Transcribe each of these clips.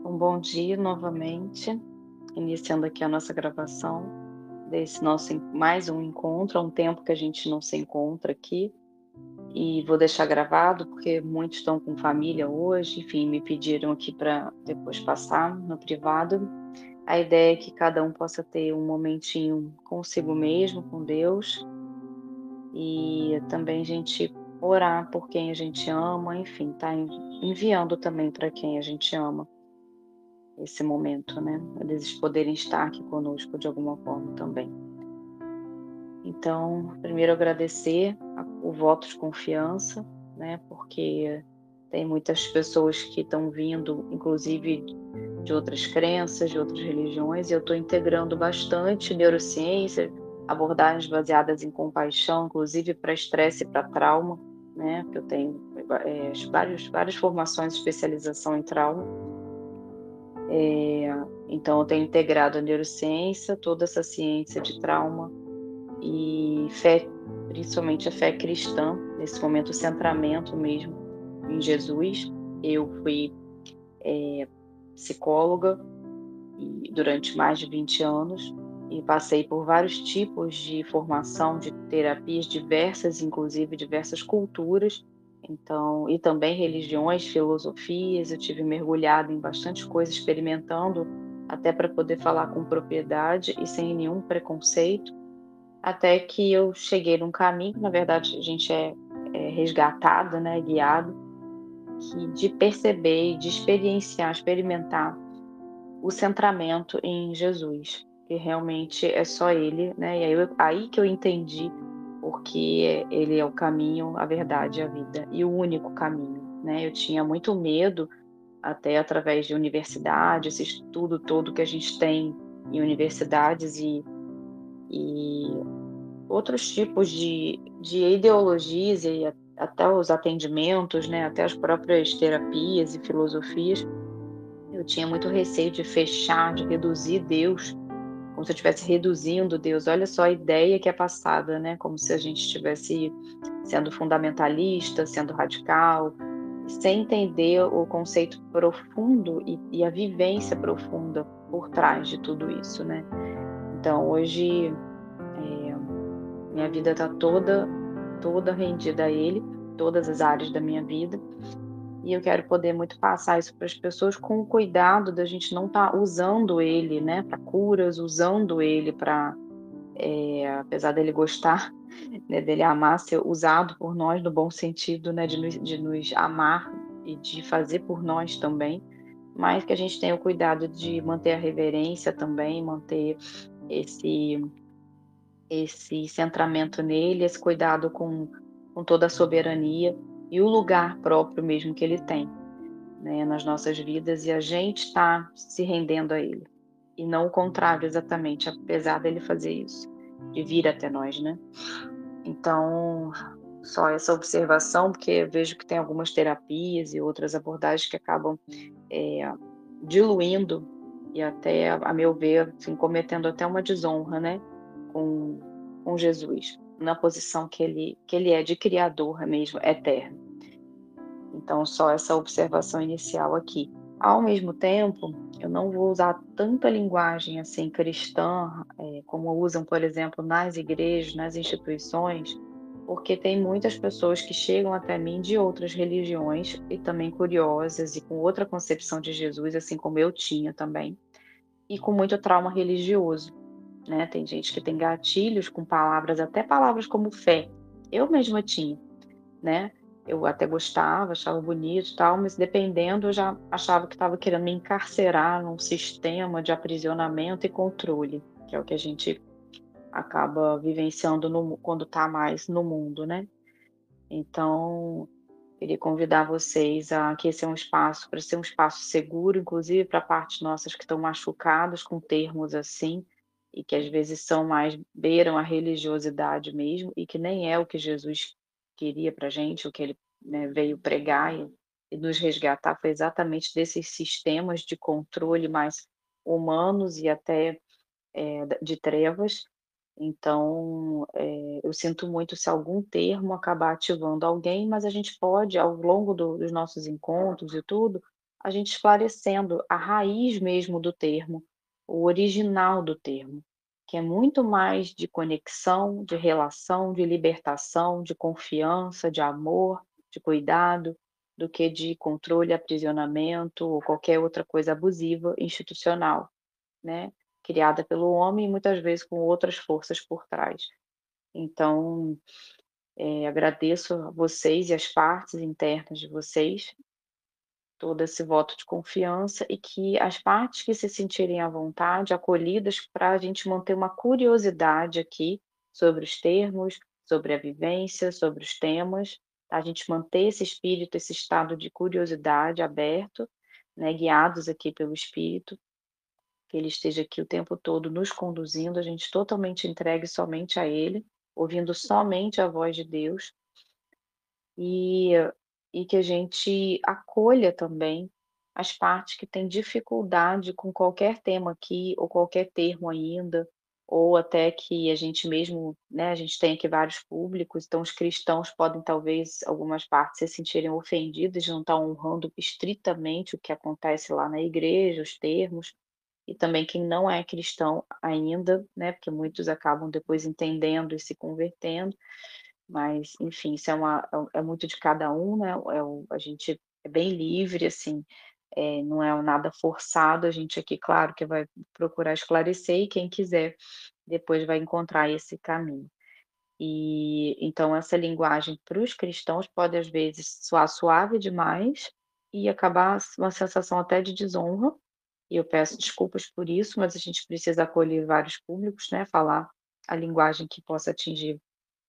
Um bom dia novamente, iniciando aqui a nossa gravação desse nosso mais um encontro, há um tempo que a gente não se encontra aqui, e vou deixar gravado porque muitos estão com família hoje, enfim, me pediram aqui para depois passar no privado. A ideia é que cada um possa ter um momentinho consigo mesmo, com Deus, e também a gente orar por quem a gente ama, enfim, tá enviando também para quem a gente ama esse momento, né, eles poderem estar aqui conosco de alguma forma também. Então, primeiro agradecer o voto de confiança, né, porque tem muitas pessoas que estão vindo, inclusive de outras crenças, de outras religiões, e eu estou integrando bastante neurociência, abordagens baseadas em compaixão, inclusive para estresse e para trauma, né, porque eu tenho várias formações de especialização em trauma. Então eu tenho integrado a neurociência, toda essa ciência de trauma e fé, principalmente a fé cristã, nesse momento o centramento mesmo em Jesus. Eu fui psicóloga durante mais de 20 anos e passei por vários tipos de formação, de terapias diversas, inclusive diversas culturas, então, e também religiões, filosofias. Eu tive mergulhado em bastante coisa, experimentando até para poder falar com propriedade e sem nenhum preconceito, até que eu cheguei num caminho, na verdade a gente é resgatado, né, guiado, que de perceber, de experienciar, experimentar o centramento em Jesus, que realmente é só Ele, né, e aí que eu entendi porque Ele é o caminho, a verdade e a vida, e o único caminho, né. Eu tinha muito medo, até através de universidade, esse estudo todo que a gente tem em universidades e outros tipos de ideologias e até os atendimentos, né, até as próprias terapias e filosofias. Eu tinha muito receio de fechar, de reduzir Deus, como se eu estivesse reduzindo Deus. Olha só a ideia que é passada, né, como se a gente estivesse sendo fundamentalista, sendo radical, sem entender o conceito profundo e a vivência profunda por trás de tudo isso, né. Então hoje, minha vida está toda rendida a Ele, todas as áreas da minha vida, e eu quero poder muito passar isso para as pessoas com o cuidado da gente não estar usando ele, né, para curas, usando ele para, apesar dele gostar, né, dele amar ser usado por nós no bom sentido, né, de nos amar e de fazer por nós também, mas que a gente tenha o cuidado de manter a reverência também, manter esse esse centramento nele, esse cuidado com toda a soberania e o lugar próprio mesmo que ele tem, né, nas nossas vidas, e a gente está se rendendo a ele, e não o contrário exatamente, apesar dele fazer isso, de vir até nós, né. Então, só essa observação, porque eu vejo que tem algumas terapias e outras abordagens que acabam, eh, diluindo e até, a meu ver, assim, cometendo até uma desonra, né, com com Jesus, na posição que ele é de criador mesmo, eterno. Então só essa observação inicial aqui. Ao mesmo tempo, eu não vou usar tanta linguagem, assim, cristã, como usam, por exemplo, nas igrejas, nas instituições, porque tem muitas pessoas que chegam até mim de outras religiões e também curiosas e com outra concepção de Jesus, assim como eu tinha também, e com muito trauma religioso, né. Tem gente que tem gatilhos com palavras, até palavras como fé. Eu mesma tinha, né. Eu até gostava, achava bonito e tal, mas dependendo eu já achava que estava querendo me encarcerar num sistema de aprisionamento e controle, que é o que a gente acaba vivenciando quando está mais no mundo, né. Então, queria convidar vocês a que esse é um espaço para ser um espaço seguro, inclusive para partes nossas que estão machucadas com termos assim, e que às vezes são mais beiram a religiosidade mesmo, e que nem é o que Jesus queria para gente, o que ele, né, veio pregar e nos resgatar foi exatamente desses sistemas de controle mais humanos e até, de trevas. Então, eu sinto muito se algum termo acabar ativando alguém, mas a gente pode, ao longo dos nossos encontros e tudo, a gente esclarecendo a raiz mesmo do termo, o original do termo, que é muito mais de conexão, de relação, de libertação, de confiança, de amor, de cuidado, do que de controle, aprisionamento ou qualquer outra coisa abusiva institucional, né, criada pelo homem e muitas vezes com outras forças por trás. Então, agradeço a vocês e as partes internas de vocês, todo esse voto de confiança e que as partes que se sentirem à vontade, acolhidas, para a gente manter uma curiosidade aqui sobre os termos, sobre a vivência, sobre os temas, tá? A gente manter esse espírito, esse estado de curiosidade aberto, né, guiados aqui pelo espírito, que ele esteja aqui o tempo todo nos conduzindo, a gente totalmente entregue somente a ele, ouvindo somente a voz de Deus, e que a gente acolha também as partes que têm dificuldade com qualquer tema aqui, ou qualquer termo ainda, ou até que a gente mesmo, né, a gente tem aqui vários públicos, então os cristãos podem talvez, algumas partes, se sentirem ofendidas de não estar honrando estritamente o que acontece lá na igreja, os termos, e também quem não é cristão ainda, né, porque muitos acabam depois entendendo e se convertendo. Mas, enfim, isso é muito de cada um, né, a gente é bem livre, assim, não é nada forçado, a gente aqui, claro que vai procurar esclarecer e quem quiser depois vai encontrar esse caminho. E, então essa linguagem para os cristãos pode às vezes soar suave demais e acabar uma sensação até de desonra, e eu peço desculpas por isso, mas a gente precisa acolher vários públicos, né, falar a linguagem que possa atingir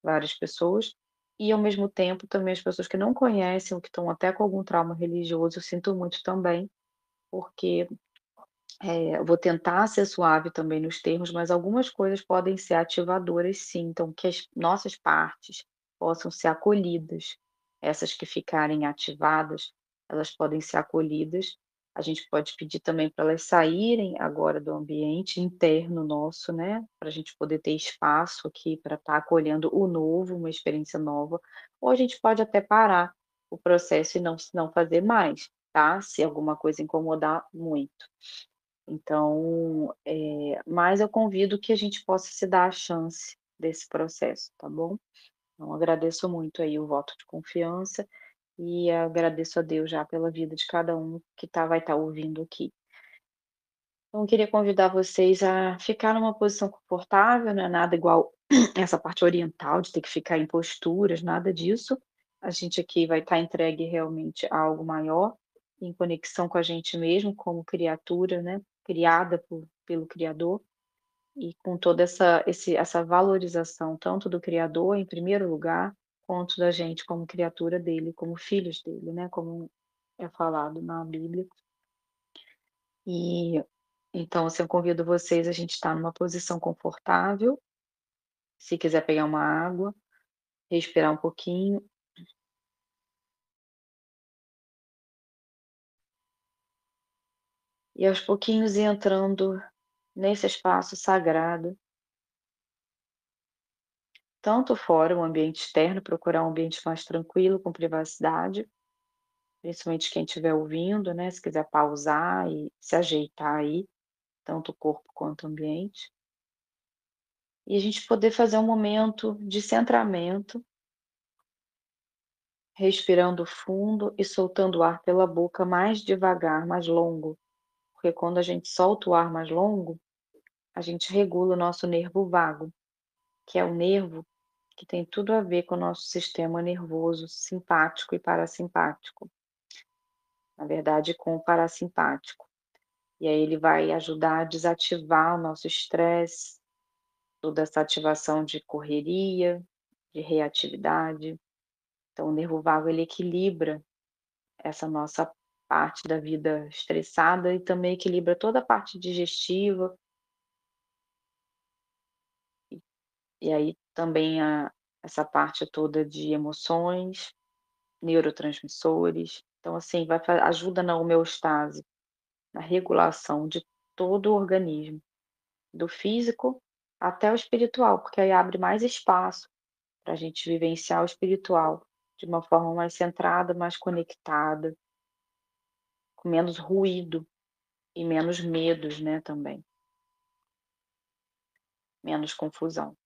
várias pessoas, e ao mesmo tempo também as pessoas que não conhecem ou que estão até com algum trauma religioso, eu sinto muito também, porque, eu vou tentar ser suave também nos termos, mas algumas coisas podem ser ativadoras sim, então que as nossas partes possam ser acolhidas, essas que ficarem ativadas, elas podem ser acolhidas. A gente pode pedir também para elas saírem agora do ambiente interno nosso, né, para a gente poder ter espaço aqui para estar acolhendo o novo, uma experiência nova, ou a gente pode até parar o processo e não fazer mais, tá, se alguma coisa incomodar muito. Então, mas eu convido que a gente possa se dar a chance desse processo, tá bom? Então agradeço muito aí o voto de confiança e agradeço a Deus já pela vida de cada um que vai estar ouvindo aqui. Então eu queria convidar vocês a ficar numa posição confortável, não é nada igual essa parte oriental de ter que ficar em posturas, nada disso. A gente aqui vai estar entregue realmente a algo maior, em conexão com a gente mesmo como criatura, né, criada pelo Criador, e com toda essa valorização tanto do Criador em primeiro lugar, quanto da gente como criatura dele, como filhos dele, né, como é falado na Bíblia. E então, assim, eu convido vocês a gente estar numa posição confortável, se quiser pegar uma água, respirar um pouquinho e aos pouquinhos ir entrando nesse espaço sagrado, tanto fora, o ambiente externo, procurar um ambiente mais tranquilo, com privacidade, principalmente quem estiver ouvindo, né, se quiser pausar e se ajeitar aí, tanto o corpo quanto o ambiente. E a gente poder fazer um momento de centramento, respirando fundo e soltando o ar pela boca mais devagar, mais longo, porque quando a gente solta o ar mais longo, a gente regula o nosso nervo vago, que é o nervo que tem tudo a ver com o nosso sistema nervoso simpático e parasimpático, na verdade com o parasimpático. E aí ele vai ajudar a desativar o nosso estresse, toda essa ativação de correria, de reatividade. Então o nervo vago ele equilibra essa nossa parte da vida estressada e também equilibra toda a parte digestiva, e aí também essa parte toda de emoções, neurotransmissores. Então, assim, ajuda na homeostase, na regulação de todo o organismo, do físico até o espiritual, porque aí abre mais espaço para a gente vivenciar o espiritual de uma forma mais centrada, mais conectada, com menos ruído e menos medos, né, também, menos confusão,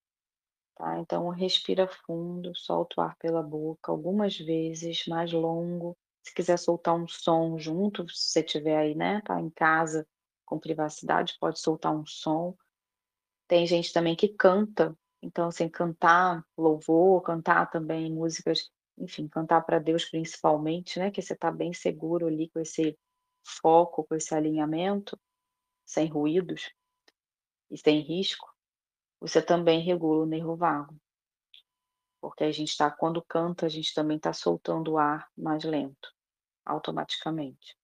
tá. Então respira fundo, solta o ar pela boca algumas vezes, mais longo. Se quiser soltar um som junto, se você estiver aí, né, tá em casa com privacidade, pode soltar um som. Tem gente também que canta, então, assim, cantar louvor, cantar também músicas, enfim, cantar para Deus principalmente, né, que você está bem seguro ali com esse foco, com esse alinhamento, sem ruídos e sem risco, você também regula o nervo vago, porque a gente está quando canta, a gente também está soltando o ar mais lento, automaticamente.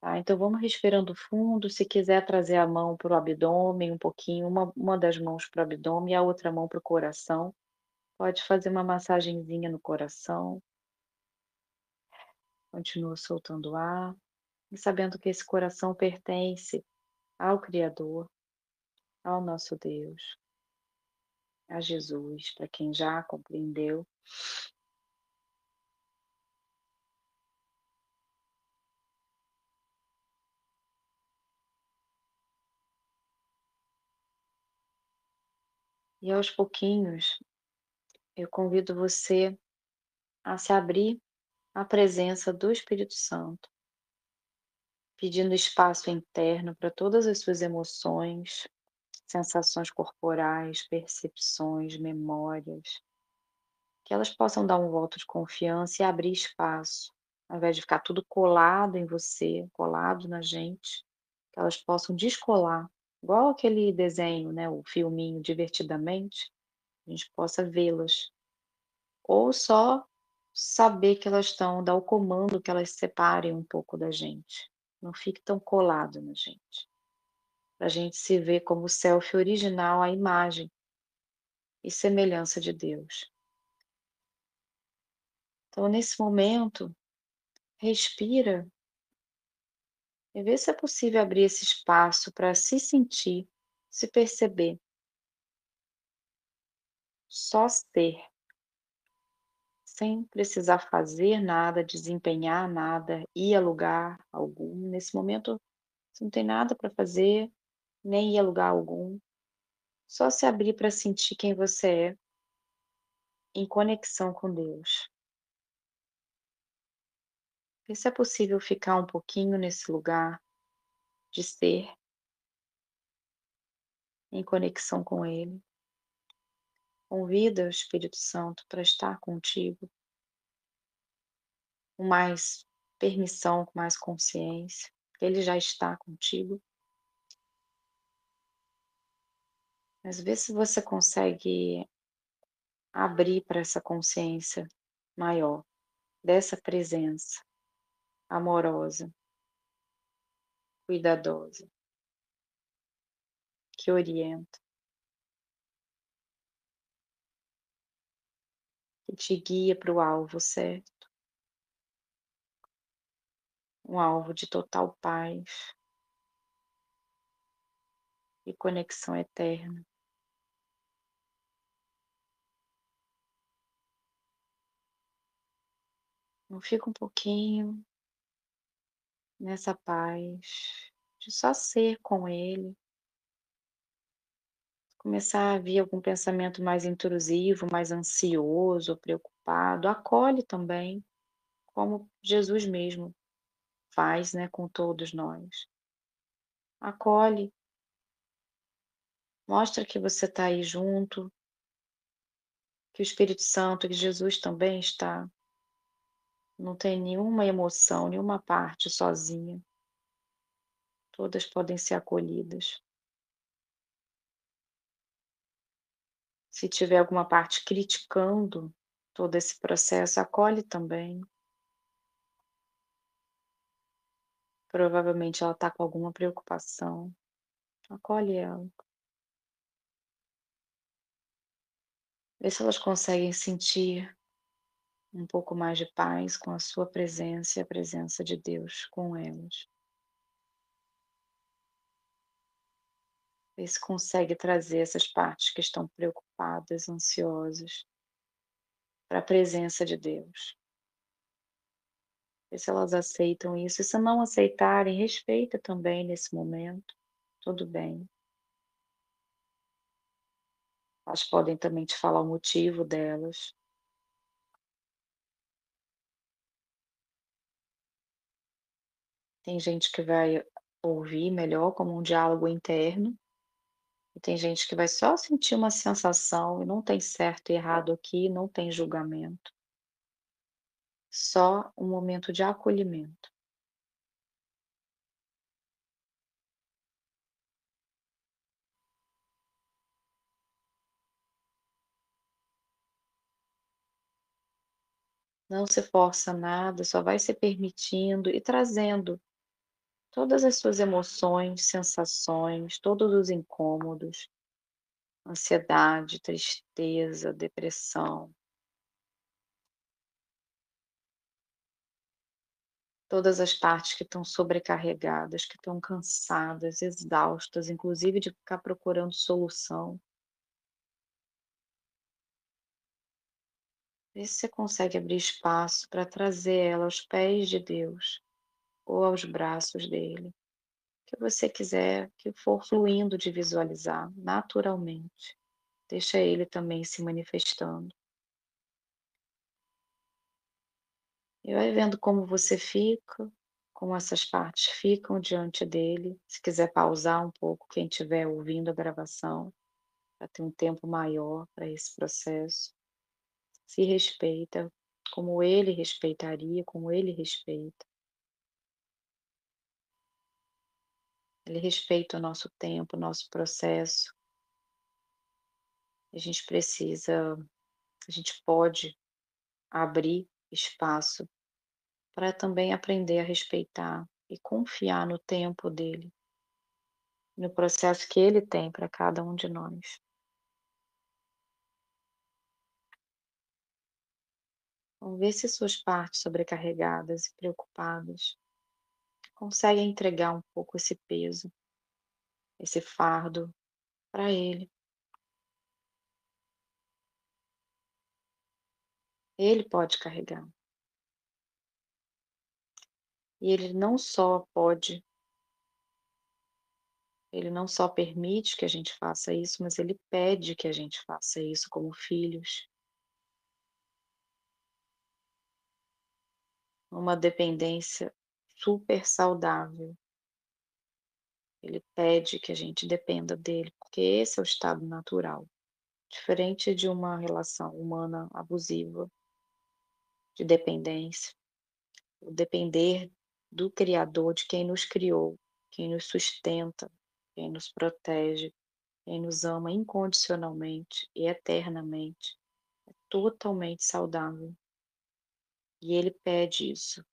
Tá, então vamos respirando fundo, se quiser trazer a mão para o abdômen um pouquinho, uma das mãos para o abdômen e a outra mão para o coração. Pode fazer uma massagenzinha no coração, continua soltando o ar e sabendo que esse coração pertence ao Criador, ao nosso Deus, a Jesus, para quem já compreendeu. E aos pouquinhos, eu convido você a se abrir à presença do Espírito Santo, pedindo espaço interno para todas as suas emoções, sensações corporais, percepções, memórias, que elas possam dar um voto de confiança e abrir espaço, ao invés de ficar tudo colado em você, colado na gente, que elas possam descolar, igual aquele desenho, né, o filminho Divertidamente, a gente possa vê-las, ou só saber que elas estão, dar o comando que elas se separem um pouco da gente, não fique tão colado na gente, para a gente se ver como self original, a imagem e semelhança de Deus. Então, nesse momento, respira e vê se é possível abrir esse espaço para se sentir, se perceber, só ser, sem precisar fazer nada, desempenhar nada, ir a lugar algum. Nesse momento, você não tem nada para fazer, nem ir a lugar algum, só se abrir para sentir quem você é, em conexão com Deus. Vê se é possível ficar um pouquinho nesse lugar de ser, em conexão com Ele. Convida o Espírito Santo para estar contigo com mais permissão, com mais consciência. Ele já está contigo, mas vê se você consegue abrir para essa consciência maior, dessa presença amorosa, cuidadosa, que orienta, que te guia para o alvo certo, um alvo de total paz e conexão eterna. Então fica um pouquinho nessa paz de só ser com ele. Começar a vir algum pensamento mais intrusivo, mais ansioso, preocupado, acolhe também, como Jesus mesmo faz, né, com todos nós. Acolhe, mostra que você está aí junto, que o Espírito Santo, que Jesus também está. Não tem nenhuma emoção, nenhuma parte sozinha. Todas podem ser acolhidas. Se tiver alguma parte criticando todo esse processo, acolhe também. Provavelmente ela está com alguma preocupação. Acolhe ela. Vê se elas conseguem sentir um pouco mais de paz com a sua presença e a presença de Deus com elas. Vê se consegue trazer essas partes que estão preocupadas, ansiosas, para a presença de Deus. Vê se elas aceitam isso, e se não aceitarem, respeita também nesse momento, tudo bem. Elas podem também te falar o motivo delas. Tem gente que vai ouvir melhor como um diálogo interno, e tem gente que vai só sentir uma sensação, e não tem certo e errado aqui, não tem julgamento, só um momento de acolhimento. Não se força nada, só vai se permitindo e trazendo todas as suas emoções, sensações, todos os incômodos, ansiedade, tristeza, depressão, todas as partes que estão sobrecarregadas, que estão cansadas, exaustas, inclusive de ficar procurando solução. Vê se você consegue abrir espaço para trazer ela aos pés de Deus ou aos braços dele, o que você quiser que for fluindo de visualizar naturalmente. Deixa ele também se manifestando. E vai vendo como você fica, como essas partes ficam diante dele. Se quiser pausar um pouco, quem estiver ouvindo a gravação, para ter um tempo maior para esse processo. Se respeita como ele respeitaria, como ele respeita. Ele respeita o nosso tempo, o nosso processo. A gente precisa, a gente pode abrir espaço para também aprender a respeitar e confiar no tempo dele, no processo que ele tem para cada um de nós. Vamos ver se suas partes sobrecarregadas e preocupadas conseguem entregar um pouco esse peso, esse fardo para ele. Ele pode carregar. E ele não só permite que a gente faça isso, mas ele pede que a gente faça isso como filhos. Uma dependência super saudável. Ele pede que a gente dependa dele, porque esse é o estado natural, diferente de uma relação humana abusiva, de dependência. O depender do Criador, de quem nos criou, quem nos sustenta, quem nos protege, quem nos ama incondicionalmente e eternamente, é totalmente saudável. E ele pede isso,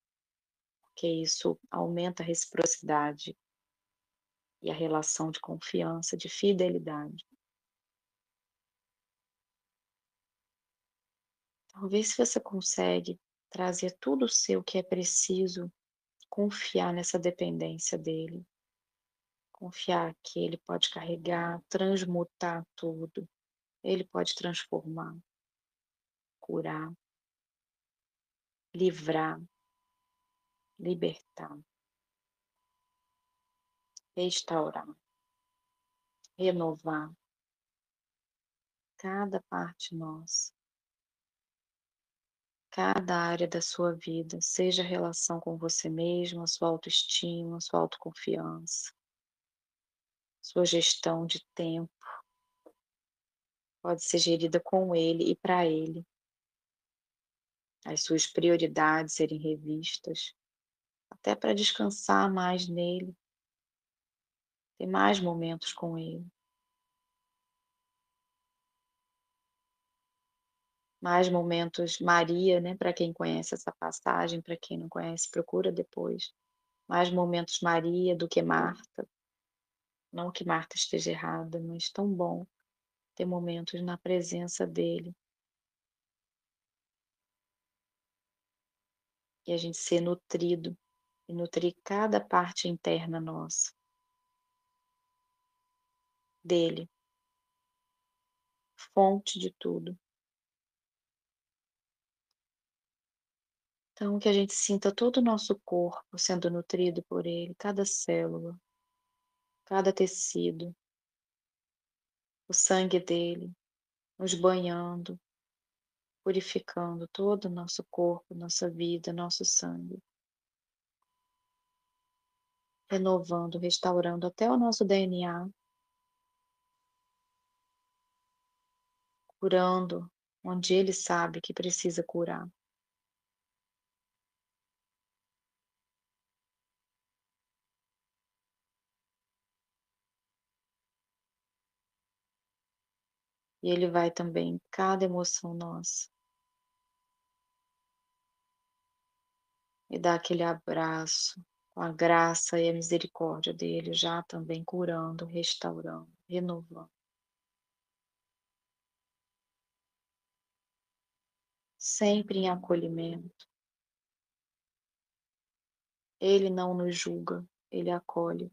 porque isso aumenta a reciprocidade e a relação de confiança, de fidelidade. Talvez se você consegue trazer tudo o seu que é preciso, confiar nessa dependência dele, confiar que ele pode carregar, transmutar tudo, ele pode transformar, curar, livrar, libertar, restaurar, renovar cada parte nossa, cada área da sua vida, seja a relação com você mesmo, a sua autoestima, a sua autoconfiança, sua gestão de tempo, pode ser gerida com ele e para ele, as suas prioridades serem revistas, até para descansar mais nele, ter mais momentos com ele, mais momentos Maria, né, para quem conhece essa passagem, para quem não conhece, procura depois. Mais momentos Maria do que Marta. Não que Marta esteja errada, mas tão bom ter momentos na presença dele e a gente ser nutrido e nutrir cada parte interna nossa, dele, fonte de tudo. Então, que a gente sinta todo o nosso corpo sendo nutrido por ele, cada célula, cada tecido, o sangue dele nos banhando, purificando todo o nosso corpo, nossa vida, nosso sangue, renovando, restaurando até o nosso DNA, curando onde ele sabe que precisa curar. E ele vai também em cada emoção nossa e dá aquele abraço com a graça e a misericórdia dele, já também curando, restaurando, renovando, sempre em acolhimento. Ele não nos julga, ele acolhe.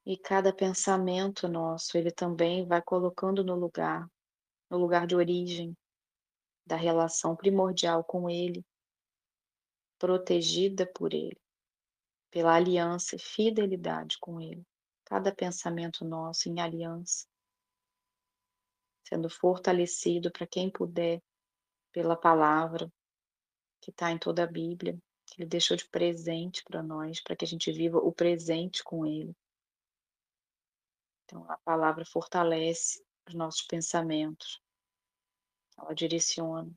E cada pensamento nosso, ele também vai colocando no lugar de origem da relação primordial com ele, protegida por ele, pela aliança e fidelidade com ele. Cada pensamento nosso em aliança, sendo fortalecido para quem puder pela palavra que está em toda a Bíblia, que ele deixou de presente para nós, para que a gente viva o presente com ele. Então, a palavra fortalece os nossos pensamentos, ela direciona.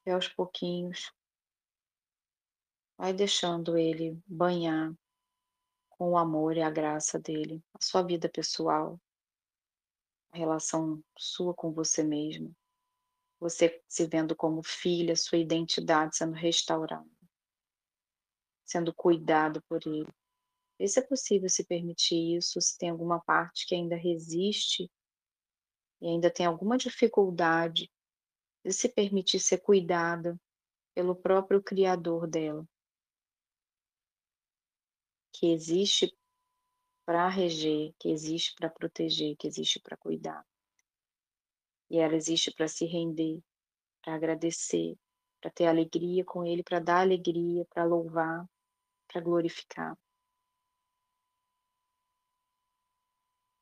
E aos pouquinhos, vai deixando ele banhar com o amor e a graça dele, a sua vida pessoal, a relação sua com você mesmo, você se vendo como filha, sua identidade sendo restaurada, sendo cuidado por ele. Vê se é possível se permitir isso, se tem alguma parte que ainda resiste e ainda tem alguma dificuldade de se permitir ser cuidada pelo próprio criador dela, que existe para reger, que existe para proteger, que existe para cuidar. E ela existe para se render, para agradecer, para ter alegria com ele, para dar alegria, para louvar, para glorificar.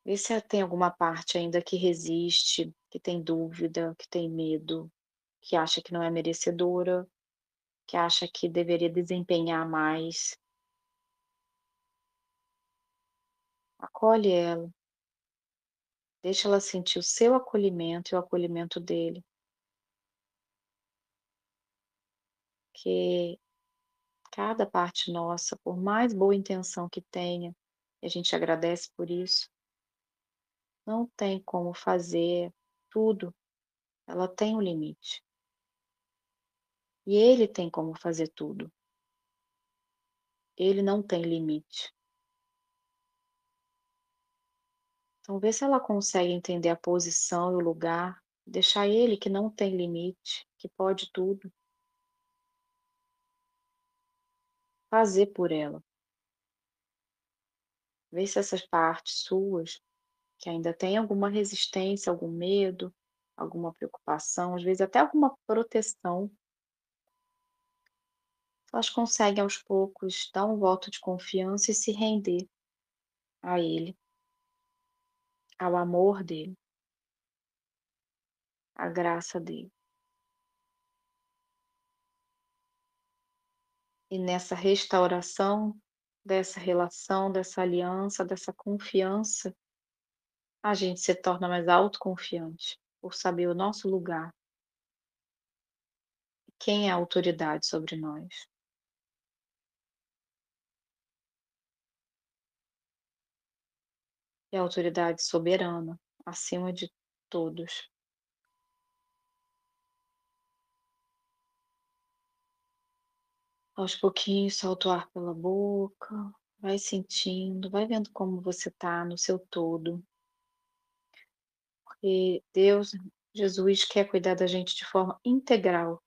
Vê se tem alguma parte ainda que resiste, que tem dúvida, que tem medo, que acha que não é merecedora, que acha que deveria desempenhar mais. Acolhe ela, deixa ela sentir o seu acolhimento e o acolhimento dele, que cada parte nossa, por mais boa intenção que tenha, e a gente agradece por isso, não tem como fazer tudo, ela tem um limite. E ele tem como fazer tudo, ele não tem limite. Então vê se ela consegue entender a posição e o lugar, deixar ele que não tem limite, que pode tudo, fazer por ela. Vê se essas partes suas, que ainda tem alguma resistência, algum medo, alguma preocupação, às vezes até alguma proteção, elas conseguem aos poucos dar um voto de confiança e se render a ele, ao amor dele, à graça dele. E nessa restauração dessa relação, dessa aliança, dessa confiança, a gente se torna mais autoconfiante por saber o nosso lugar, quem é a autoridade sobre nós. E a autoridade soberana, acima de todos. Aos pouquinhos, solta o ar pela boca, vai sentindo, vai vendo como você tá no seu todo. E Deus, Jesus quer cuidar da gente de forma integral.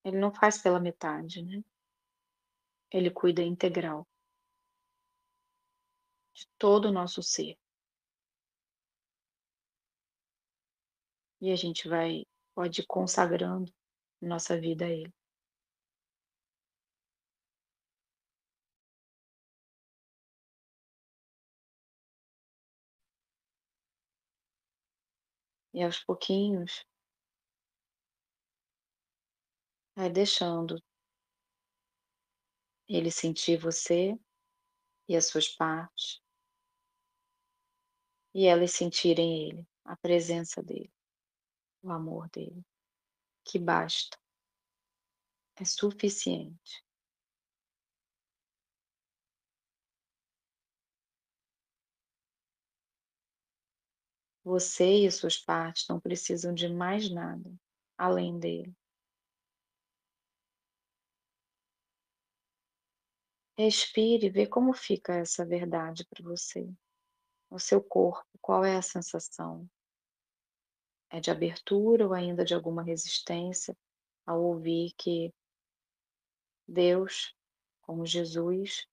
Ele não faz pela metade, né. Ele cuida integral de todo o nosso ser. E a gente pode ir consagrando nossa vida a Ele. E aos pouquinhos, vai deixando Ele sentir você e as suas partes, e elas sentirem Ele, a presença dEle, o amor dEle, que basta, é suficiente. Você e as suas partes não precisam de mais nada além dele. Respire e vê como fica essa verdade para você, no seu corpo, qual é a sensação? É de abertura ou ainda de alguma resistência ao ouvir que Deus, como Jesus,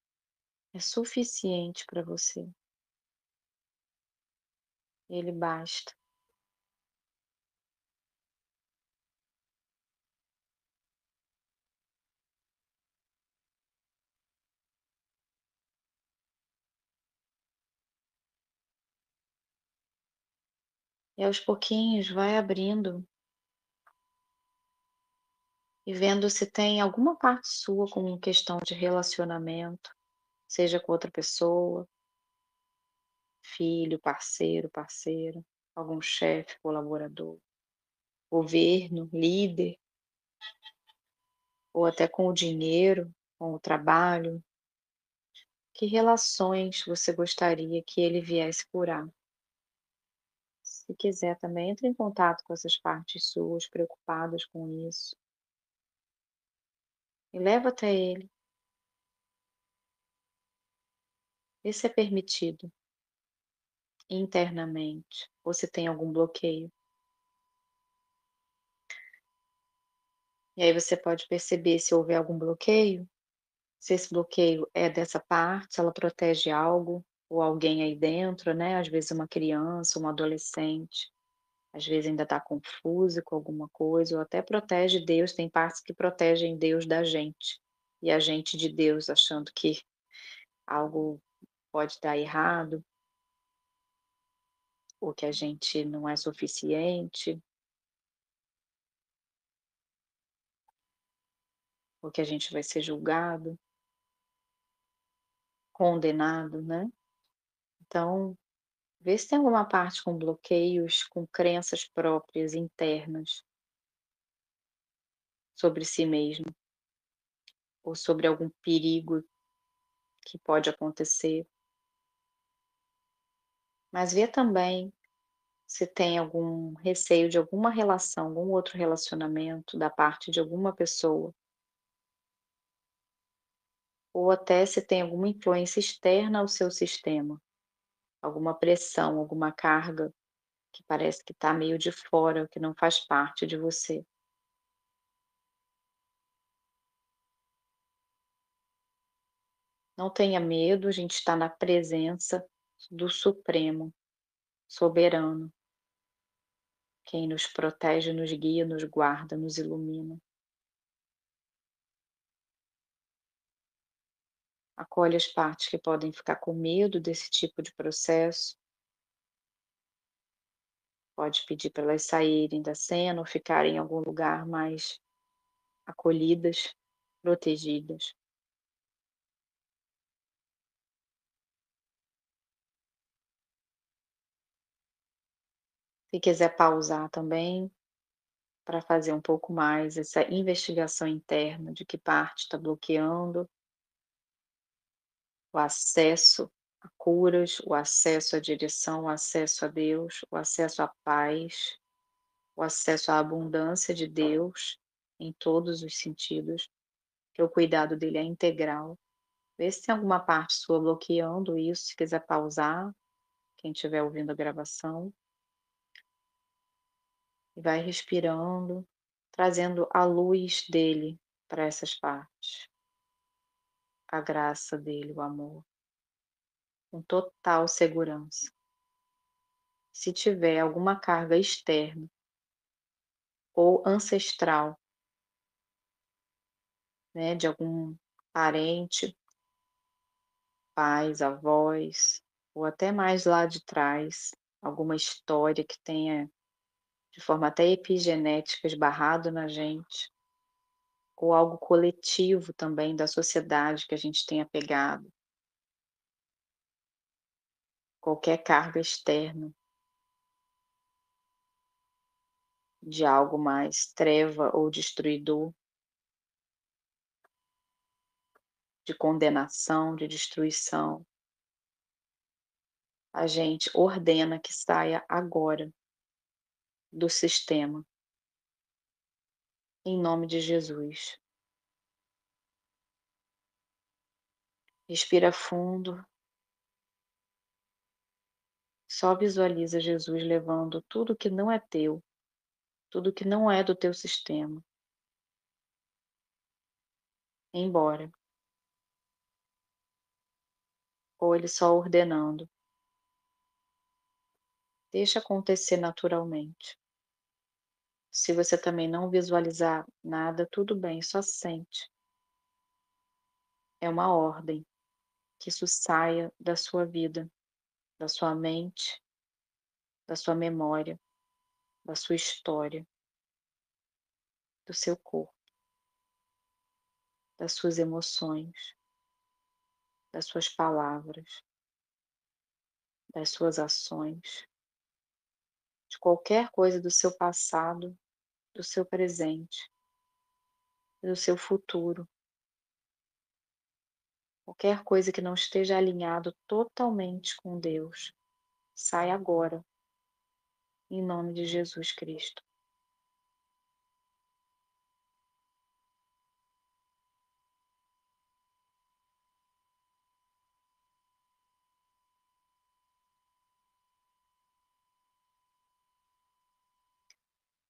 é suficiente para você, ele basta. E aos pouquinhos vai abrindo e vendo se tem alguma parte sua com questão de relacionamento, seja com outra pessoa, filho, parceiro, parceira, algum chefe, colaborador, governo, líder, ou até com o dinheiro, com o trabalho. Que relações você gostaria que ele viesse curar? Se quiser também, entre em contato com essas partes suas preocupadas com isso e leva até ele. Vê se é permitido internamente ou se tem algum bloqueio. E aí você pode perceber se houver algum bloqueio, se esse bloqueio é dessa parte, se ela protege algo ou alguém aí dentro, né? Às vezes uma criança, um adolescente, às vezes ainda está confusa com alguma coisa, ou até protege Deus, tem partes que protegem Deus da gente, e a gente de Deus achando que algo pode dar errado, ou que a gente não é suficiente, ou que a gente vai ser julgado, condenado, né? Então, vê se tem alguma parte com bloqueios, com crenças próprias internas sobre si mesmo, ou sobre algum perigo que pode acontecer. Mas vê também se tem algum receio de alguma relação, algum outro relacionamento da parte de alguma pessoa, ou até se tem alguma influência externa ao seu sistema, alguma pressão, alguma carga que parece que está meio de fora, que não faz parte de você. Não tenha medo, a gente está na presença do Supremo, soberano, quem nos protege, nos guia, nos guarda, nos ilumina. Acolhe as partes que podem ficar com medo desse tipo de processo, pode pedir para elas saírem da cena ou ficarem em algum lugar mais acolhidas, protegidas. Se quiser pausar também, para fazer um pouco mais essa investigação interna de que parte está bloqueando o acesso a curas, o acesso à direção, o acesso a Deus, o acesso à paz, o acesso à abundância de Deus em todos os sentidos, que o cuidado dele é integral. Vê se tem alguma parte sua bloqueando isso, se quiser pausar, quem estiver ouvindo a gravação. e vai respirando, trazendo a luz dele para essas partes, a graça dele, o amor, com total segurança. Se tiver alguma carga externa ou ancestral, né, de algum parente, pais, avós, ou até mais lá de trás, alguma história que tenha, de forma até epigenética, esbarrado na gente, ou algo coletivo também da sociedade que a gente tenha pegado, qualquer carga externa de algo mais treva ou destruidor, de condenação, de destruição, a gente ordena que saia agora do sistema, em nome de Jesus. Respira fundo, só visualiza Jesus levando tudo que não é teu, tudo que não é do teu sistema, embora, ou ele só ordenando. Deixa acontecer naturalmente. Se você também não visualizar nada, tudo bem, só sente. É uma ordem que isso saia da sua vida, da sua mente, da sua memória, da sua história, do seu corpo, das suas emoções, das suas palavras, das suas ações, de qualquer coisa do seu passado, do seu presente, do seu futuro, qualquer coisa que não esteja alinhado totalmente com Deus, sai agora, em nome de Jesus Cristo.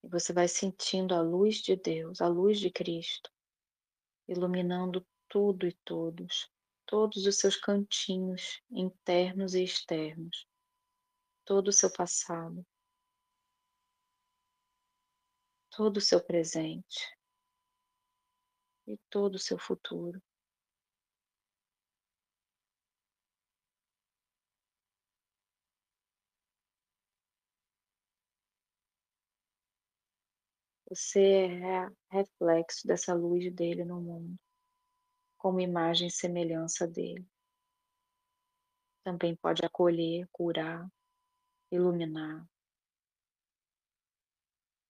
E você vai sentindo a luz de Deus, a luz de Cristo, iluminando tudo e todos, todos os seus cantinhos internos e externos, todo o seu passado, todo o seu presente e todo o seu futuro. Você é reflexo dessa luz dele no mundo, como imagem e semelhança dele. Também pode acolher, curar, iluminar,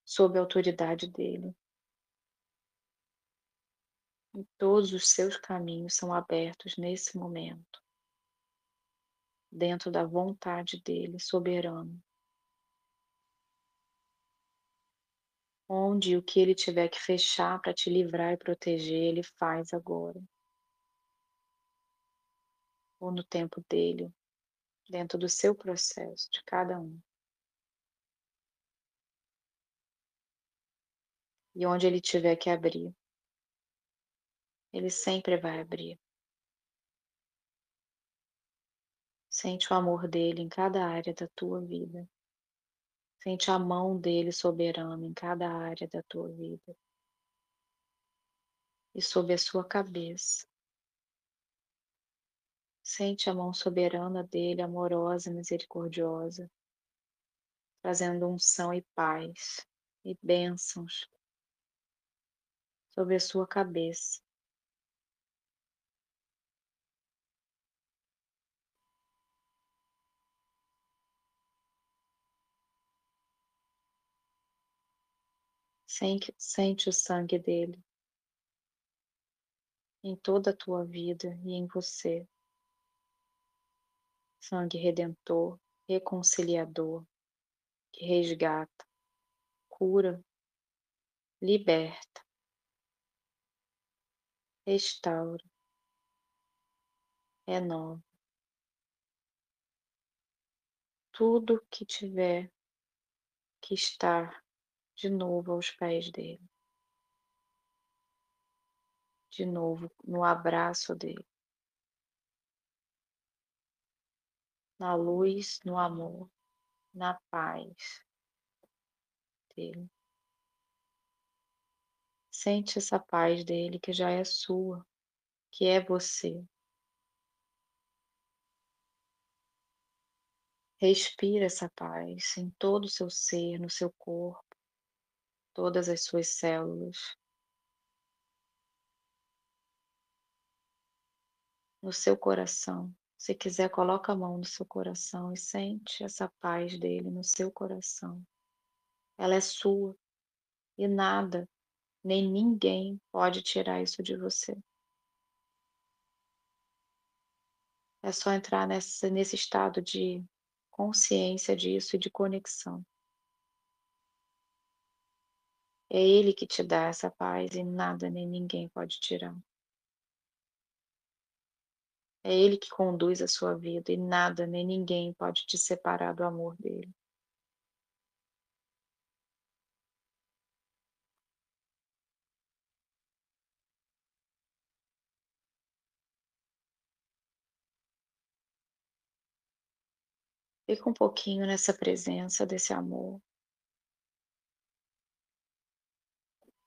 sob a autoridade dele. E todos os seus caminhos são abertos nesse momento, dentro da vontade dele, soberano. Onde o que ele tiver que fechar para te livrar e proteger, ele faz agora. Ou no tempo dele, dentro do seu processo, de cada um. E onde ele tiver que abrir, ele sempre vai abrir. Sente o amor dele em cada área da tua vida. Sente a mão dele soberana em cada área da tua vida. E sob a sua cabeça. Sente a mão soberana dele, amorosa e misericordiosa, trazendo unção e paz e bênçãos sobre a sua cabeça. Sente o sangue dele em toda a tua vida e em você. Sangue redentor, reconciliador, que resgata, cura, liberta, restaura, renova. Tudo que tiver que estar de novo aos pés dele, de novo no abraço dele, na luz, no amor, na paz dele. Sente essa paz dele que já é sua, que é você. Respira essa paz em todo o seu ser, no seu corpo, todas as suas células, no seu coração. Se quiser, coloca a mão no seu coração e sente essa paz dele no seu coração. Ela é sua e nada, nem ninguém pode tirar isso de você. É só entrar nesse estado de consciência disso e de conexão. É ele que te dá essa paz e nada nem ninguém pode tirar. É ele que conduz a sua vida e nada nem ninguém pode te separar do amor dele. Fica um pouquinho nessa presença desse amor.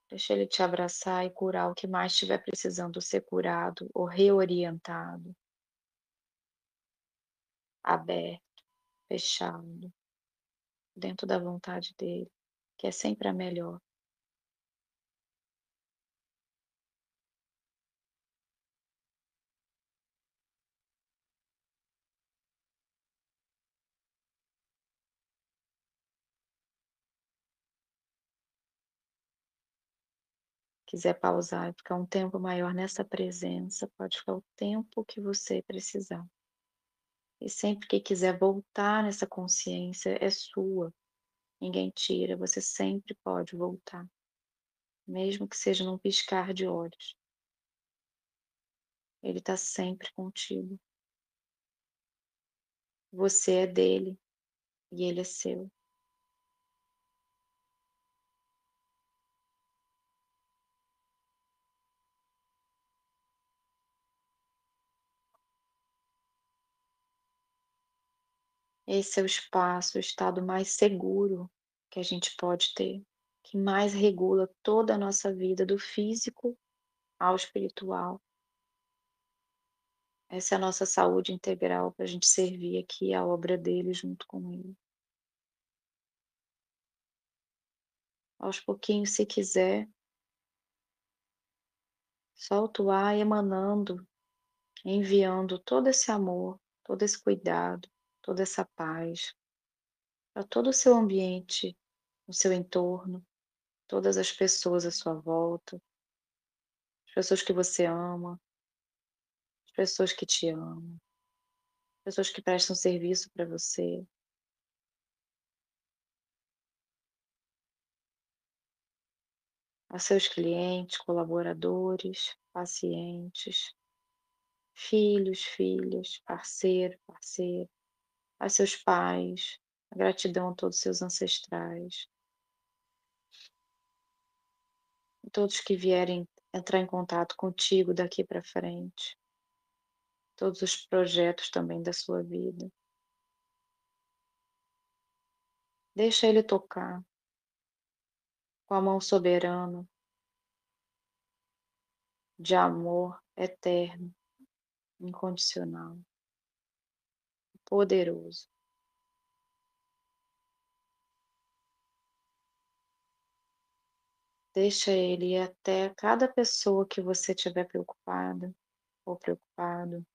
Deixa ele te abraçar e curar o que mais estiver precisando ser curado ou reorientado, aberto, fechado, dentro da vontade dele, que é sempre a melhor. Quiser pausar e ficar um tempo maior nessa presença, pode ficar o tempo que você precisar. E sempre que quiser voltar nessa consciência, é sua. Ninguém tira, você sempre pode voltar, mesmo que seja num piscar de olhos. Ele está sempre contigo. Você é dele e ele é seu. Esse é o espaço, o estado mais seguro que a gente pode ter, que mais regula toda a nossa vida, do físico ao espiritual. Essa é a nossa saúde integral para a gente servir aqui a obra dele junto com ele. Aos pouquinhos, se quiser, solta o ar emanando, enviando todo esse amor, todo esse cuidado, toda essa paz para todo o seu ambiente, o seu entorno, todas as pessoas à sua volta, as pessoas que você ama, as pessoas que te amam, as pessoas que prestam serviço para você, a seus clientes, colaboradores, pacientes, filhos, filhas, parceiro, parceira, a seus pais, a gratidão a todos os seus ancestrais, a todos que vierem entrar em contato contigo daqui para frente, todos os projetos também da sua vida. Deixa ele tocar com a mão soberana de amor eterno, incondicional, poderoso. Deixa ele ir até cada pessoa que você estiver preocupada ou preocupado.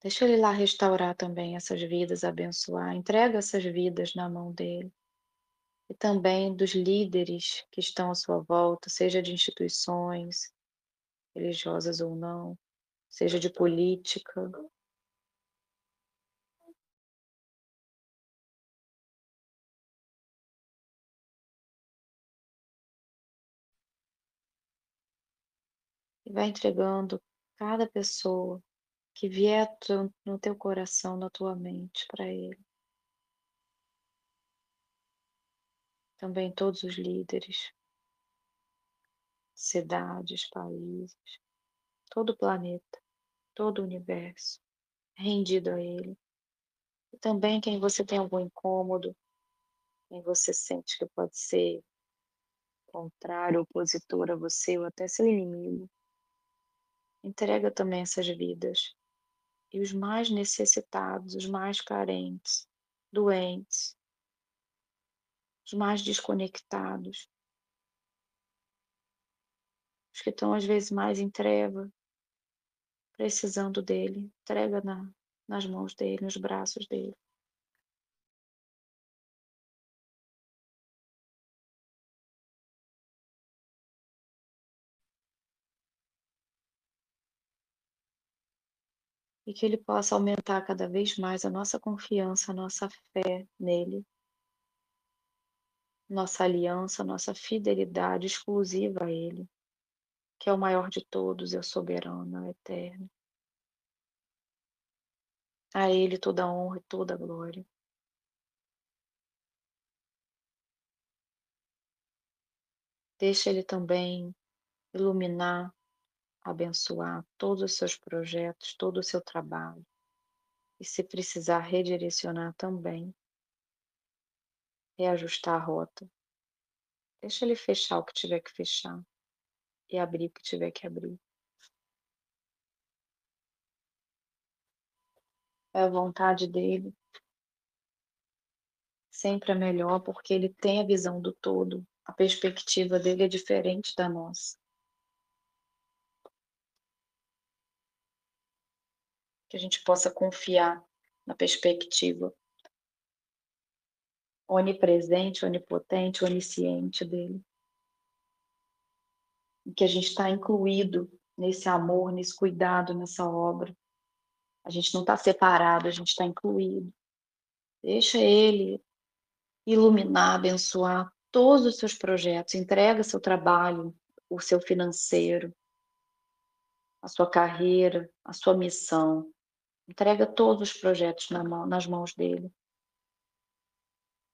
Deixa ele lá restaurar também essas vidas, abençoar. Entrega essas vidas na mão dele. E também dos líderes que estão à sua volta, seja de instituições, religiosas ou não, seja de política. E vai entregando cada pessoa que vier no teu coração, na tua mente, para ele. também todos os líderes, cidades, países, todo o planeta, todo o universo, rendido a Ele. E também quem você tem algum incômodo, quem você sente que pode ser contrário, opositor a você ou até seu inimigo, entrega também essas vidas. E os mais necessitados, os mais carentes, doentes, os mais desconectados, os que estão às vezes mais em treva, precisando dele, entrega nas mãos dele, nos braços dele. E que ele possa aumentar cada vez mais a nossa confiança, a nossa fé nele, nossa aliança, nossa fidelidade exclusiva a ele, que é o maior de todos, é o soberano, é o eterno. A ele toda a honra e toda a glória. Deixa ele também iluminar, abençoar todos os seus projetos, todo o seu trabalho. E se precisar redirecionar também, reajustar a rota. Deixa ele fechar o que tiver que fechar e abrir o que tiver que abrir. É a vontade dele, sempre é melhor, porque ele tem a visão do todo. A perspectiva dele é diferente da nossa. Que a gente possa confiar na perspectiva onipresente, onipotente, onisciente dele. E que a gente está incluído nesse amor, nesse cuidado, nessa obra. A gente não está separado, a gente está incluído. Deixa ele iluminar, abençoar todos os seus projetos. Entrega seu trabalho, o seu financeiro, a sua carreira, a sua missão. Entrega todos os projetos nas mãos dele.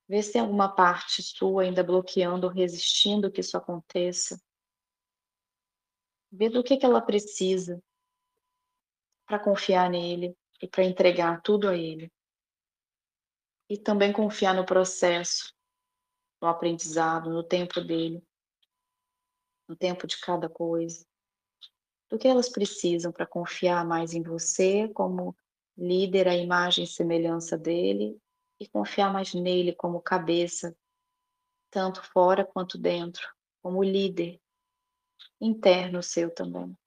Vê se tem alguma parte sua ainda bloqueando ou resistindo que isso aconteça. Vê do que ela precisa para confiar nele e para entregar tudo a ele. E também confiar no processo, no aprendizado, no tempo dele, no tempo de cada coisa. Do que elas precisam para confiar mais em você como líder, a imagem e semelhança dele, e confiar mais nele como cabeça, tanto fora quanto dentro, como líder interno seu também.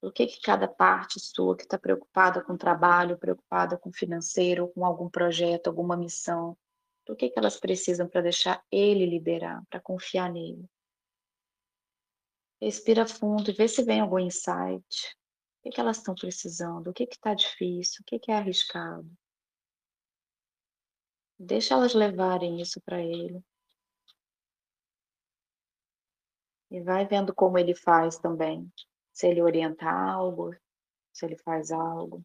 O que cada parte sua que está preocupada com o trabalho, preocupada com o financeiro, com algum projeto, alguma missão, do que elas precisam para deixar ele liderar, para confiar nele? Respira fundo e vê se vem algum insight. O que elas estão precisando? O que está difícil? O que é arriscado? Deixa elas levarem isso para ele. E vai vendo como ele faz também. Se ele orienta algo, se ele faz algo.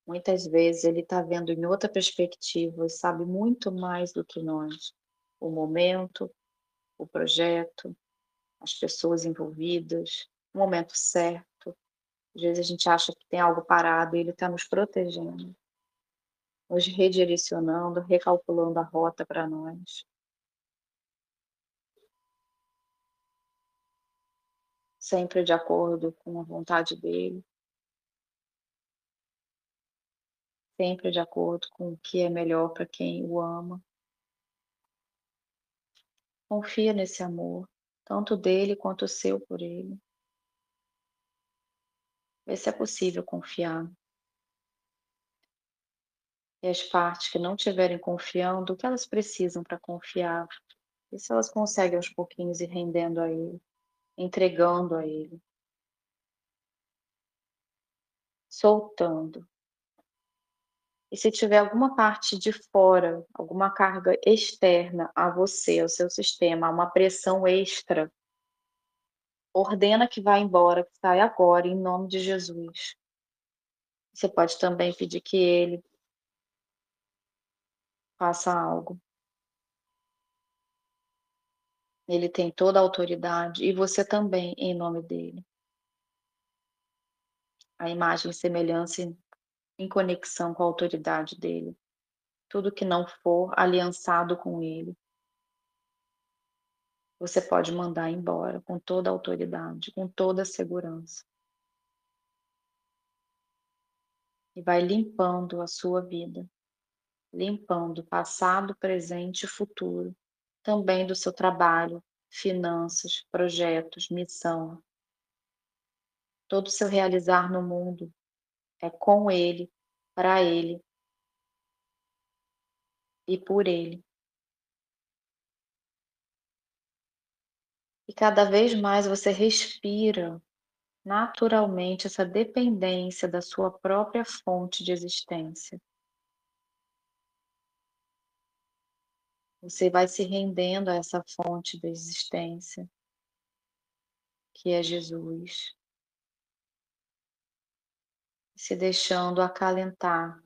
Muitas vezes ele está vendo em outra perspectiva e sabe muito mais do que nós. O momento, o projeto, as pessoas envolvidas, o momento certo. Às vezes a gente acha que tem algo parado e ele está nos protegendo, nos redirecionando, recalculando a rota para nós. Sempre de acordo com a vontade dele, sempre de acordo com o que é melhor para quem o ama. Confia nesse amor, tanto dele quanto o seu por ele. Vê se é possível confiar. E as partes que não estiverem confiando, o que elas precisam para confiar? E se elas conseguem aos pouquinhos ir rendendo a ele, entregando a ele, soltando. E se tiver alguma parte de fora, alguma carga externa a você, ao seu sistema, uma pressão extra, ordena que vá embora, que sai agora, em nome de Jesus. Você pode também pedir que ele faça algo. Ele tem toda a autoridade e você também, em nome dele. A imagem e semelhança em conexão com a autoridade dele. Tudo que não for aliançado com ele, você pode mandar embora com toda a autoridade, com toda a segurança. E vai limpando a sua vida, limpando passado, presente e futuro, também do seu trabalho, finanças, projetos, missão. Todo o seu realizar no mundo é com ele, para ele e por ele. E cada vez mais você respira naturalmente essa dependência da sua própria fonte de existência. Você vai se rendendo a essa fonte da existência, que é Jesus, se deixando acalentar,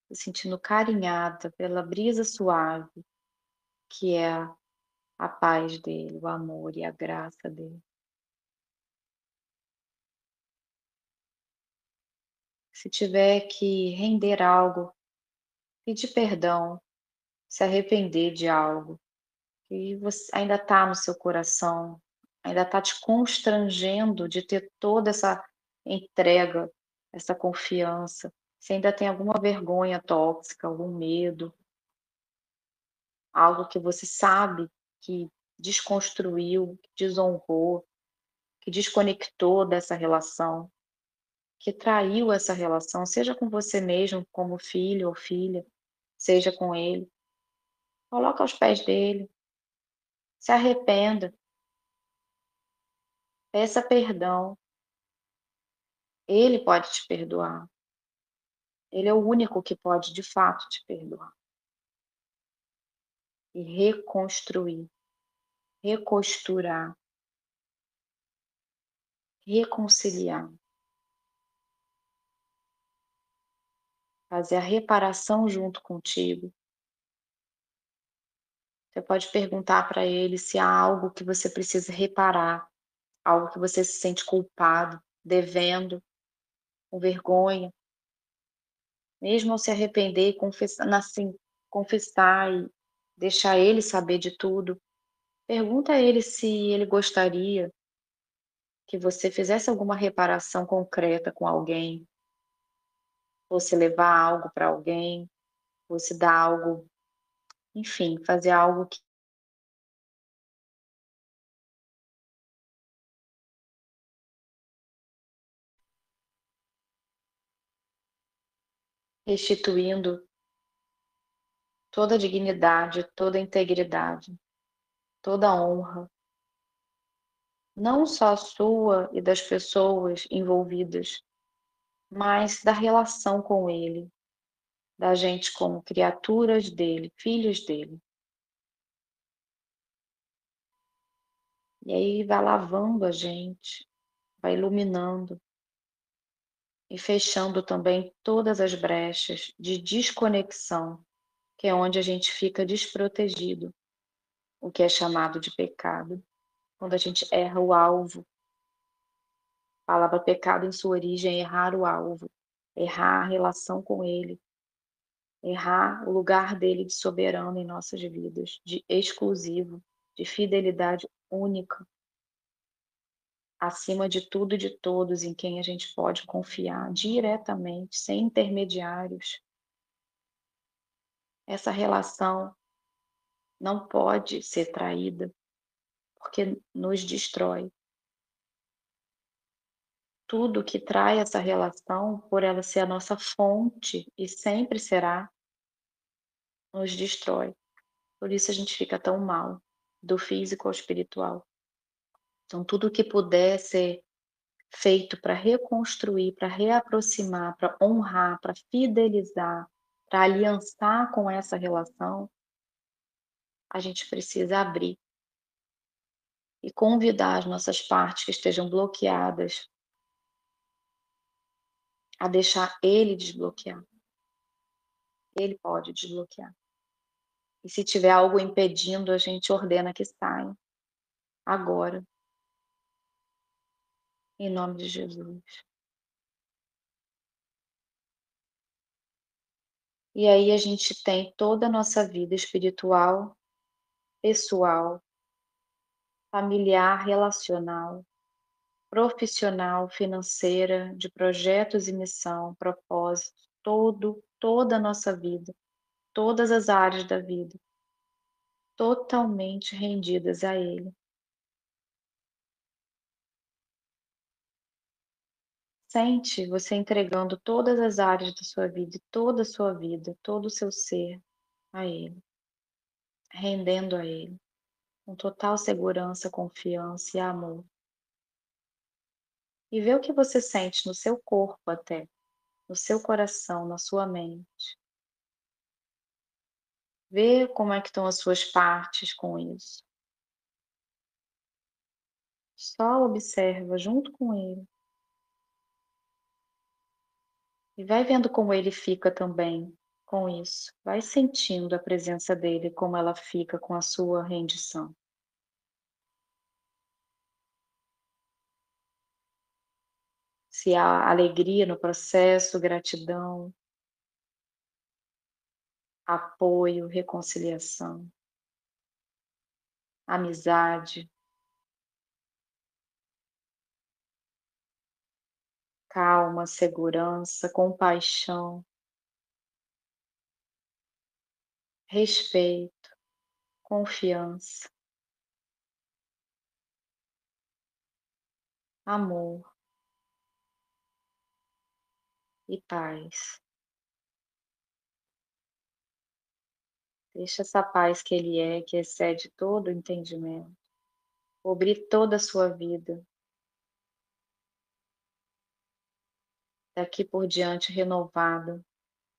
se sentindo carinhada pela brisa suave, que é a paz dele, o amor e a graça dele. Se tiver que render algo, pedir perdão, se arrepender de algo, que você ainda está no seu coração, ainda está te constrangendo de ter toda essa entrega, essa confiança. Se ainda tem alguma vergonha tóxica, algum medo, algo que você sabe que desconstruiu, que desonrou, que desconectou dessa relação, que traiu essa relação, seja com você mesmo, como filho ou filha, seja com ele. Coloca aos pés dele, se arrependa, peça perdão. Ele pode te perdoar. Ele é o único que pode, de fato, te perdoar e reconstruir, recosturar, reconciliar, fazer a reparação junto contigo. Você pode perguntar para ele se há algo que você precisa reparar, algo que você se sente culpado, devendo, com vergonha, mesmo ao se arrepender e confessar, assim, confessar e deixar ele saber de tudo. Pergunta a ele se ele gostaria que você fizesse alguma reparação concreta com alguém, ou se levar algo para alguém, ou se dar algo, enfim, fazer algo que restituindo toda a dignidade, toda a integridade, toda a honra, não só sua e das pessoas envolvidas, mas da relação com ele, da gente como criaturas dele, filhos dele. E aí vai lavando a gente, vai iluminando e fechando também todas as brechas de desconexão, que é onde a gente fica desprotegido, o que é chamado de pecado. Quando a gente erra o alvo, a palavra pecado em sua origem é errar o alvo, errar a relação com ele, errar o lugar dele de soberano em nossas vidas, de exclusivo, de fidelidade única, acima de tudo e de todos, em quem a gente pode confiar diretamente, sem intermediários. Essa relação não pode ser traída, porque nos destrói. Tudo que trai essa relação, por ela ser a nossa fonte e sempre será, nos destrói. Por isso a gente fica tão mal, do físico ao espiritual. Então, tudo que puder ser feito para reconstruir, para reaproximar, para honrar, para fidelizar, para aliançar com essa relação, a gente precisa abrir e convidar as nossas partes que estejam bloqueadas a deixar ele desbloquear. Ele pode desbloquear. E se tiver algo impedindo, a gente ordena que saia, agora, em nome de Jesus. E aí a gente tem toda a nossa vida espiritual, pessoal, familiar, relacional, profissional, financeira, de projetos e missão, propósito, toda a nossa vida, todas as áreas da vida, totalmente rendidas a Ele. Sente você entregando todas as áreas da sua vida, toda a sua vida, todo o seu ser a Ele, rendendo a Ele, com total segurança, confiança e amor. E vê o que você sente no seu corpo até, no seu coração, na sua mente. Vê como é que estão as suas partes com isso. Só observa junto com ele. E vai vendo como ele fica também com isso. Vai sentindo a presença dele, como ela fica com a sua rendição. Se há alegria no processo, gratidão, apoio, reconciliação, amizade, calma, segurança, compaixão, respeito, confiança, amor e paz. Deixa essa paz que ele é, que excede todo o entendimento, cobrir toda a sua vida, daqui por diante renovada.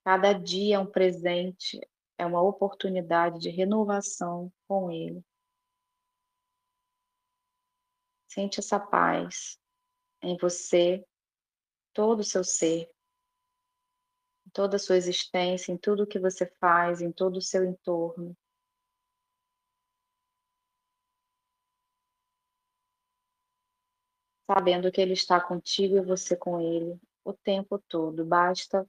Cada dia é um presente, é uma oportunidade de renovação com ele. Sente essa paz em você, todo o seu ser, em toda a sua existência, em tudo que você faz, em todo o seu entorno. Sabendo que ele está contigo e você com ele o tempo todo. Basta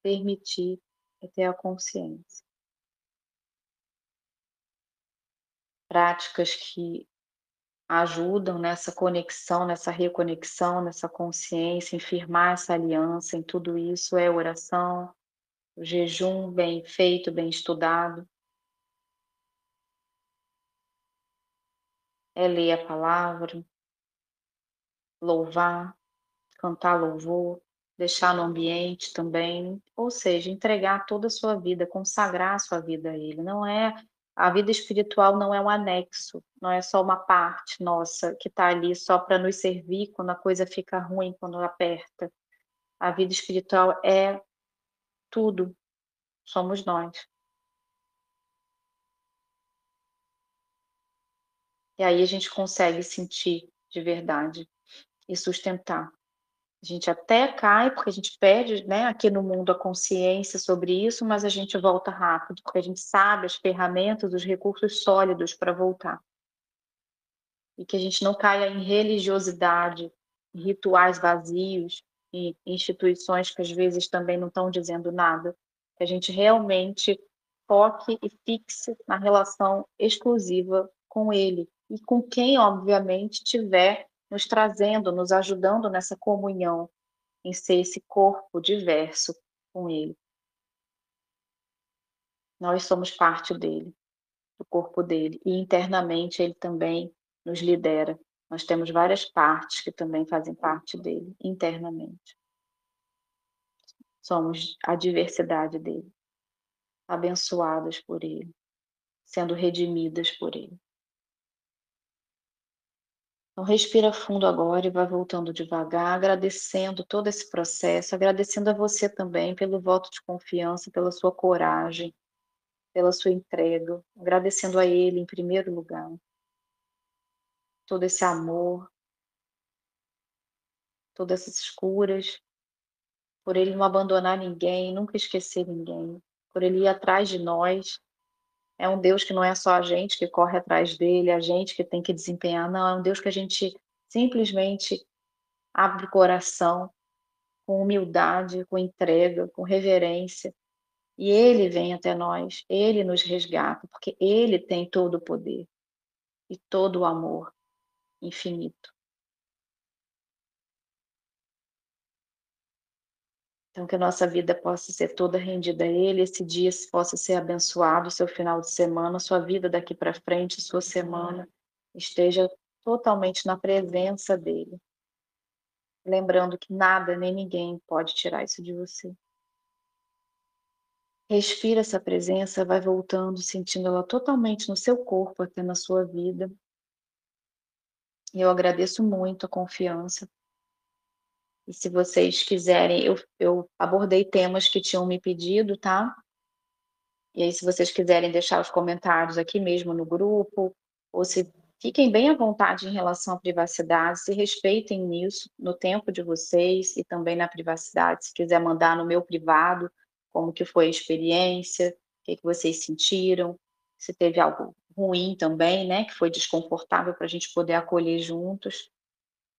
permitir e ter a consciência. Práticas que ajudam nessa conexão, nessa reconexão, nessa consciência, em firmar essa aliança, em tudo isso é oração, o jejum bem feito, bem estudado, é ler a palavra, louvar, cantar louvor, deixar no ambiente também, ou seja, entregar toda a sua vida, consagrar a sua vida a Ele. Não é a vida espiritual não é um anexo, não é só uma parte nossa que está ali só para nos servir quando a coisa fica ruim, quando aperta. A vida espiritual é tudo, somos nós. E aí a gente consegue sentir de verdade e sustentar. A gente até cai, porque a gente perde, né, aqui no mundo a consciência sobre isso, mas a gente volta rápido, porque a gente sabe as ferramentas, os recursos sólidos para voltar. E que a gente não caia em religiosidade, em rituais vazios, em instituições que às vezes também não estão dizendo nada. Que a gente realmente foque e fixe na relação exclusiva com ele e com quem, obviamente, estiver nos trazendo, nos ajudando nessa comunhão, em ser esse corpo diverso com ele. Nós somos parte dele, do corpo dele, e internamente ele também nos lidera. Nós temos várias partes que também fazem parte dele, internamente. Somos a diversidade dele, abençoadas por ele, sendo redimidas por ele. Então respira fundo agora e vai voltando devagar, agradecendo todo esse processo, agradecendo a você também pelo voto de confiança, pela sua coragem, pela sua entrega, agradecendo a Ele em primeiro lugar, todo esse amor, todas essas curas, por Ele não abandonar ninguém, nunca esquecer ninguém, por Ele ir atrás de nós. É um Deus que não é só a gente que corre atrás dele, a gente que tem que desempenhar, não, é um Deus que a gente simplesmente abre o coração com humildade, com entrega, com reverência, e Ele vem até nós, Ele nos resgata, porque Ele tem todo o poder e todo o amor infinito. Então, que a nossa vida possa ser toda rendida a Ele, esse dia possa ser abençoado, seu final de semana, sua vida daqui para frente, sua semana, esteja totalmente na presença dEle. Lembrando que nada nem ninguém pode tirar isso de você. Respira essa presença, vai voltando, sentindo ela totalmente no seu corpo, até na sua vida. E eu agradeço muito a confiança. E se vocês quiserem, eu abordei temas que tinham me pedido, tá? E aí, se vocês quiserem deixar os comentários aqui mesmo no grupo, ou se fiquem bem à vontade em relação à privacidade, se respeitem nisso, no tempo de vocês e também na privacidade. Se quiser mandar no meu privado, como que foi a experiência, o que vocês sentiram, se teve algo ruim também, né, que foi desconfortável para a gente poder acolher juntos,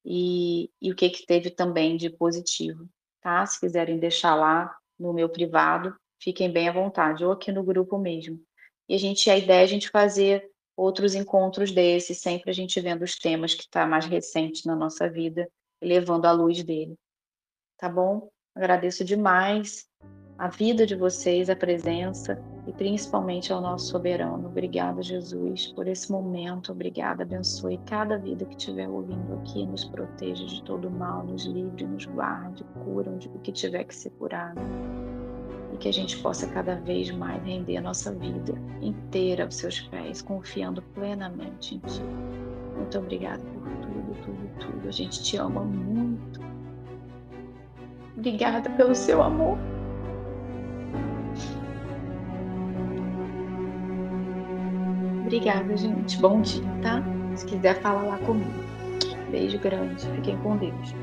e o que teve também de positivo, tá? Se quiserem deixar lá no meu privado, fiquem bem à vontade, ou aqui no grupo mesmo. E a ideia é a gente fazer outros encontros desses, sempre a gente vendo os temas que está mais recente na nossa vida, e levando a luz dele, tá bom? Agradeço demais a vida de vocês, a presença e principalmente ao nosso soberano. Obrigada, Jesus, por esse momento. Obrigada, abençoe cada vida que estiver ouvindo aqui, nos proteja de todo mal, nos livre, nos guarde, cura o que tiver que ser curado. E que a gente possa cada vez mais render a nossa vida inteira aos seus pés, confiando plenamente em Ti. Muito obrigada por tudo, tudo, tudo. A gente te ama muito. Obrigada pelo seu amor. Obrigada, gente. Bom dia, tá? Se quiser, fala lá comigo. Beijo grande. Fiquem com Deus.